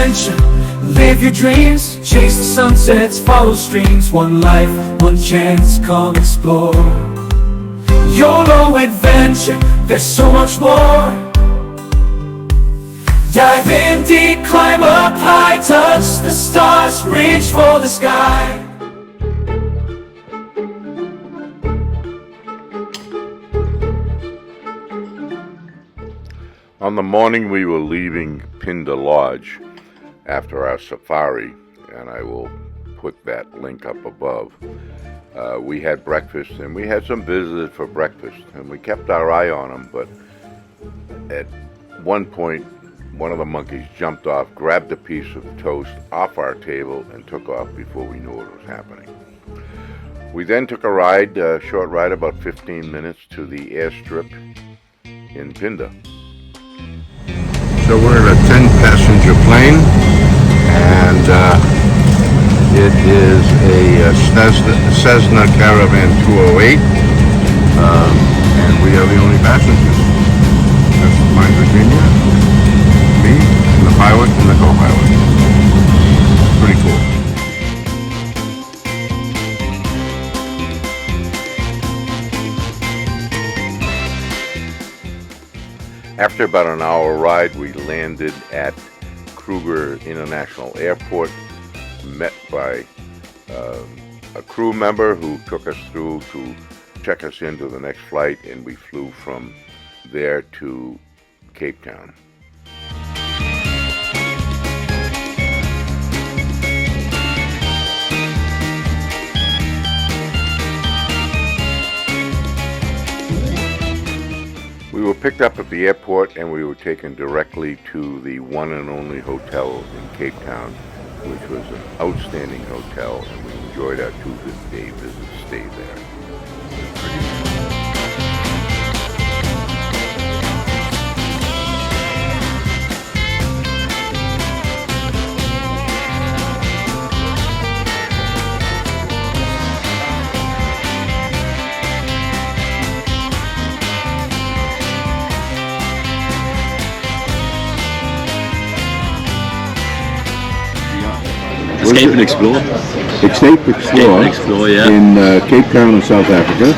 adventure. Live your dreams, chase the sunsets, follow streams. One life, one chance, come explore. YOLO Adventure, there's so much more. Dive in deep, climb up high, touch the stars, reach for the sky. On the morning we were leaving Pinda Lodge after our safari, and I will put that link up above, we had breakfast, and we had some visitors for breakfast, and we kept our eye on them, but at one point one of the monkeys jumped off, grabbed a piece of toast off our table, and took off before we knew what was happening. We then took a short ride, about 15 minutes, to the airstrip in Pinda. So we're in a 10-passenger plane, and it is a Cessna Caravan 208, and we are the only passengers. That's my Virginia, me, and the pilot and the co-pilot. Pretty cool. After about an hour ride, we landed at Kruger International Airport, met by a crew member who took us through to check us into the next flight, and we flew from there to Cape Town. We were picked up at the airport, and we were taken directly to the One&Only hotel in Cape Town, which was an outstanding hotel, and we enjoyed our 2-day visit stay there. Escape and Explore. Yeah. In Cape Town in South Africa,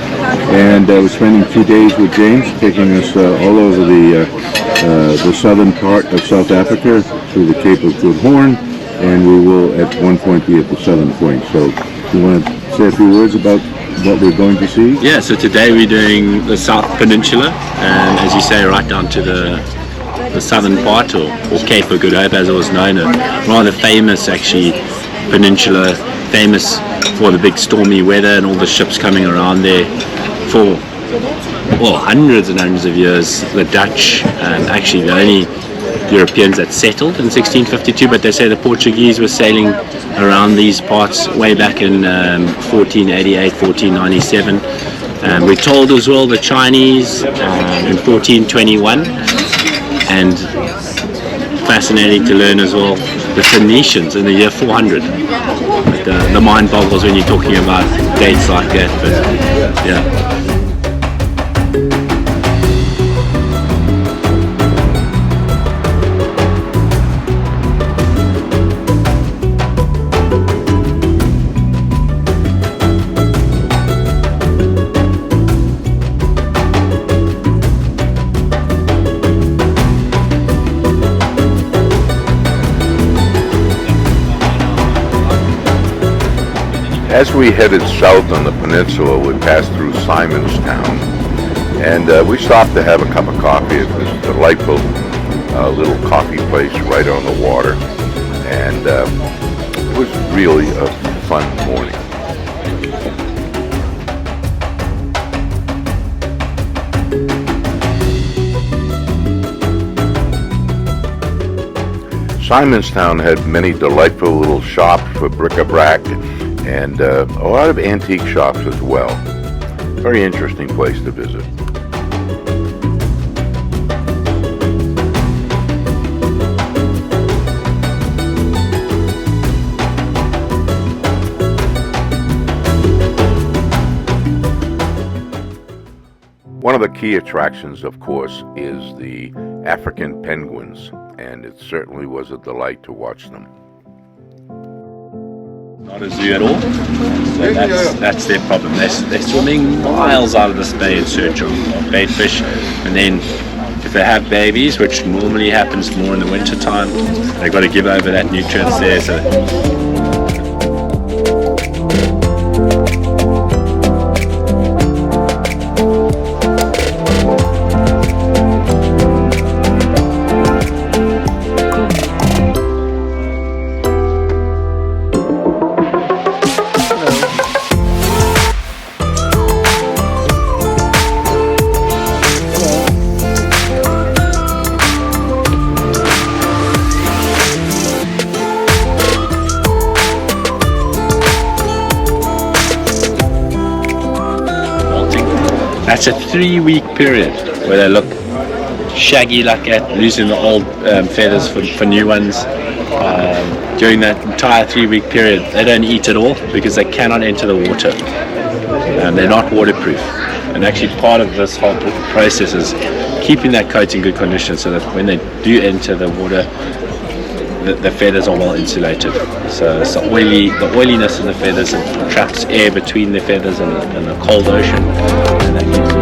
and we're spending 2 days with James, taking us all over the southern part of South Africa through the Cape of Good Horn, and we will at one point be at the southern point. So you want to say a few words about what we're going to see? Yeah, so today we're doing the South Peninsula, and as you say, right down to the southern part, or Cape of Good Hope as it was known, a rather famous actually peninsula, famous for the big stormy weather and all the ships coming around there for hundreds and hundreds of years. The Dutch, actually the only Europeans that settled in 1652, but they say the Portuguese were sailing around these parts way back in 1488, 1497. We're told as well the Chinese in 1421, and fascinating to learn as well the Phoenicians in the year 400. But, the mind boggles when you're talking about dates like that, but yeah. As we headed south on the peninsula, we passed through Simonstown, and we stopped to have a cup of coffee at this delightful little coffee place right on the water, and it was really a fun morning. Simonstown had many delightful little shops for bric-a-brac, and a lot of antique shops as well. Very interesting place to visit. One of the key attractions, of course, is the African penguins, and it certainly was a delight to watch them. Not a zoo at all. So that's their problem. They're swimming miles out of this bay in search of bait fish, and then if they have babies, which normally happens more in the winter time, they've got to give over that nutrients there. So that's a 3-week period where they look shaggy like that, losing the old feathers for new ones. During that entire 3-week period, they don't eat at all because they cannot enter the water. They're not waterproof. And actually part of this whole process is keeping that coat in good condition so that when they do enter the water, the feathers are well insulated. So it's the oiliness in the feathers, it traps air between the feathers and the cold ocean. And that gives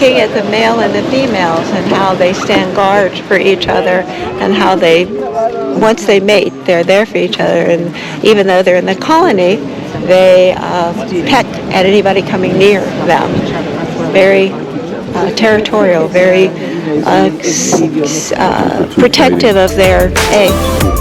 looking at the male and the females and how they stand guard for each other and how they, once they mate, they're there for each other. And even though they're in the colony, they peck at anybody coming near them. Very territorial, very protective of their eggs.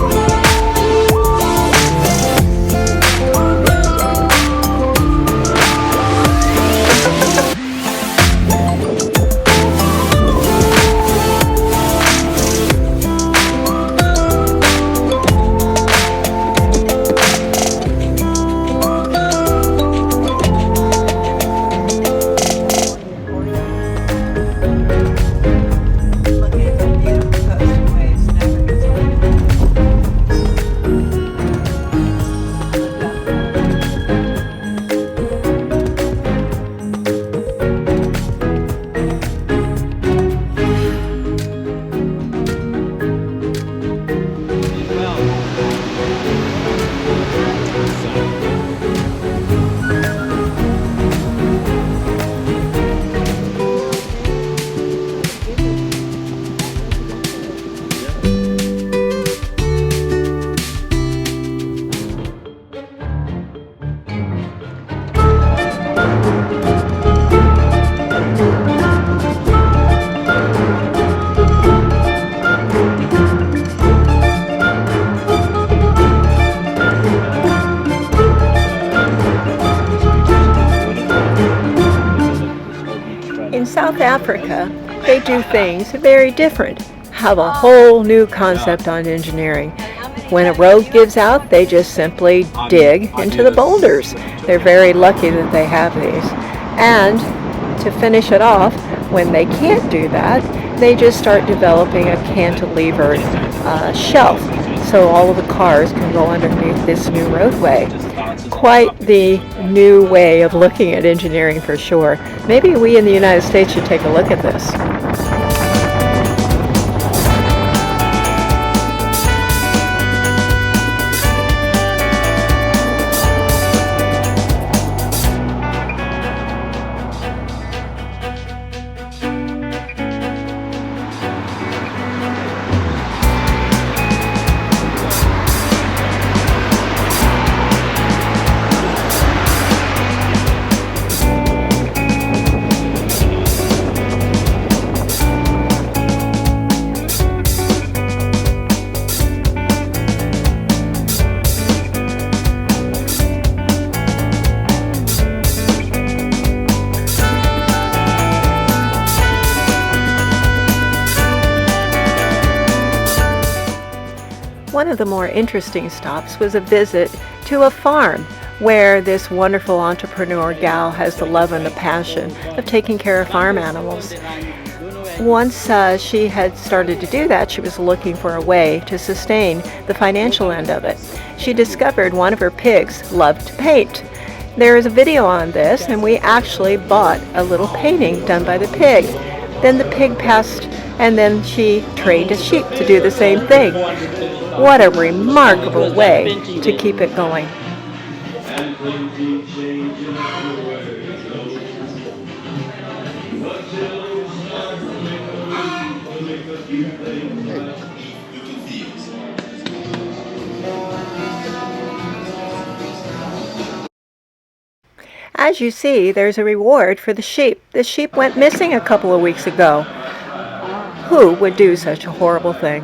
In South Africa, they do things very different, have a whole new concept on engineering. When a road gives out, they just simply dig into the boulders. They're very lucky that they have these. And to finish it off, when they can't do that, they just start developing a cantilevered shelf so all of the cars can go underneath this new roadway. Quite the new way of looking at engineering for sure. Maybe we in the United States should take a look at this. of the more interesting stops was a visit to a farm where this wonderful entrepreneur gal has the love and the passion of taking care of farm animals. Once she had started to do that, she was looking for a way to sustain the financial end of it. She discovered one of her pigs loved to paint. There is a video on this, and we actually bought a little painting done by the pig. Then the pig passed, and then she trained a sheep to do the same thing. What a remarkable way to keep it going. As you see, there's a reward for the sheep. The sheep went missing a couple of weeks ago. Who would do such a horrible thing?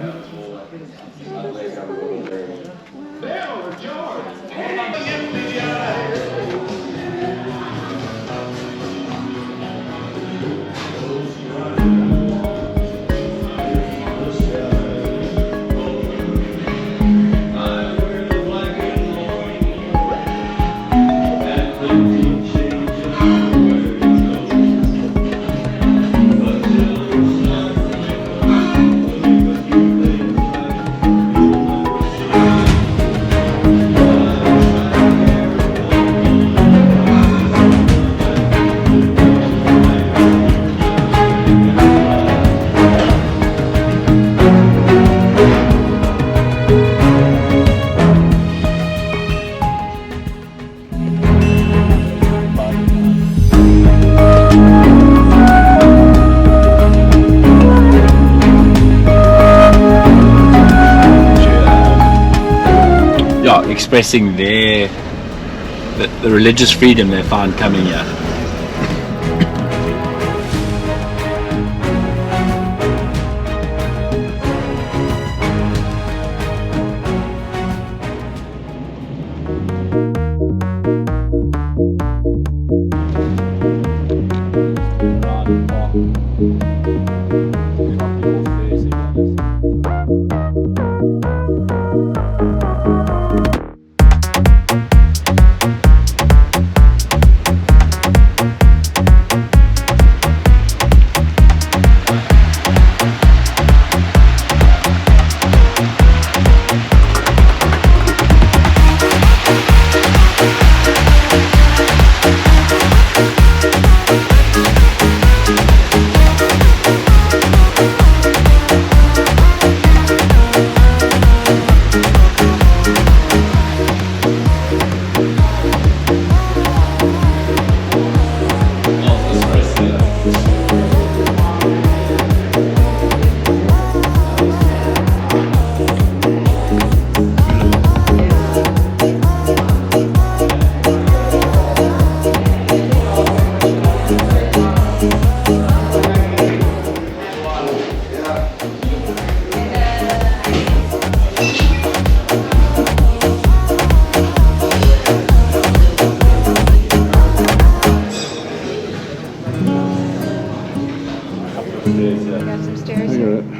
Expressing the religious freedom they found coming here.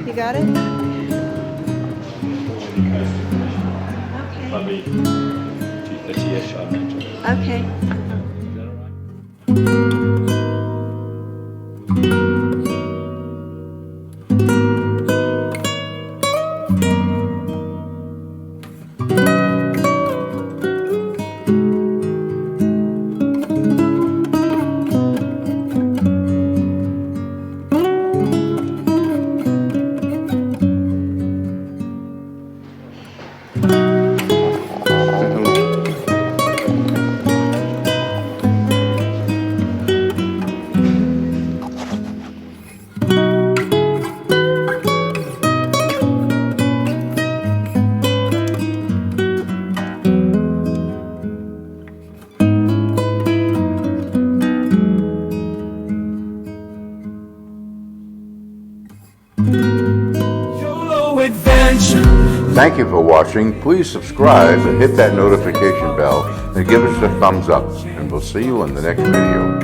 You got it? Probably 2:30ish, I imagine. Okay. YOLO Adventure. Thank you for watching. Please subscribe and hit that notification bell and give us a thumbs up. And we'll see you in the next video.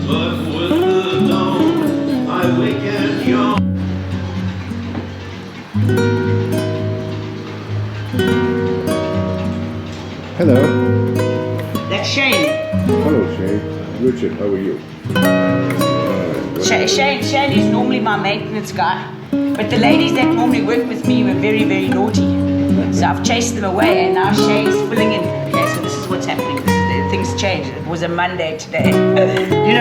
But with the dawn Hello. That's Shane. Hello, Shane. Richard, how are you? Shane is normally my maintenance guy, but the ladies that normally work with me were very, very naughty. So I've chased them away, and now Shane's filling in. Okay, so this is what's happening. Things change. It was a Monday today. You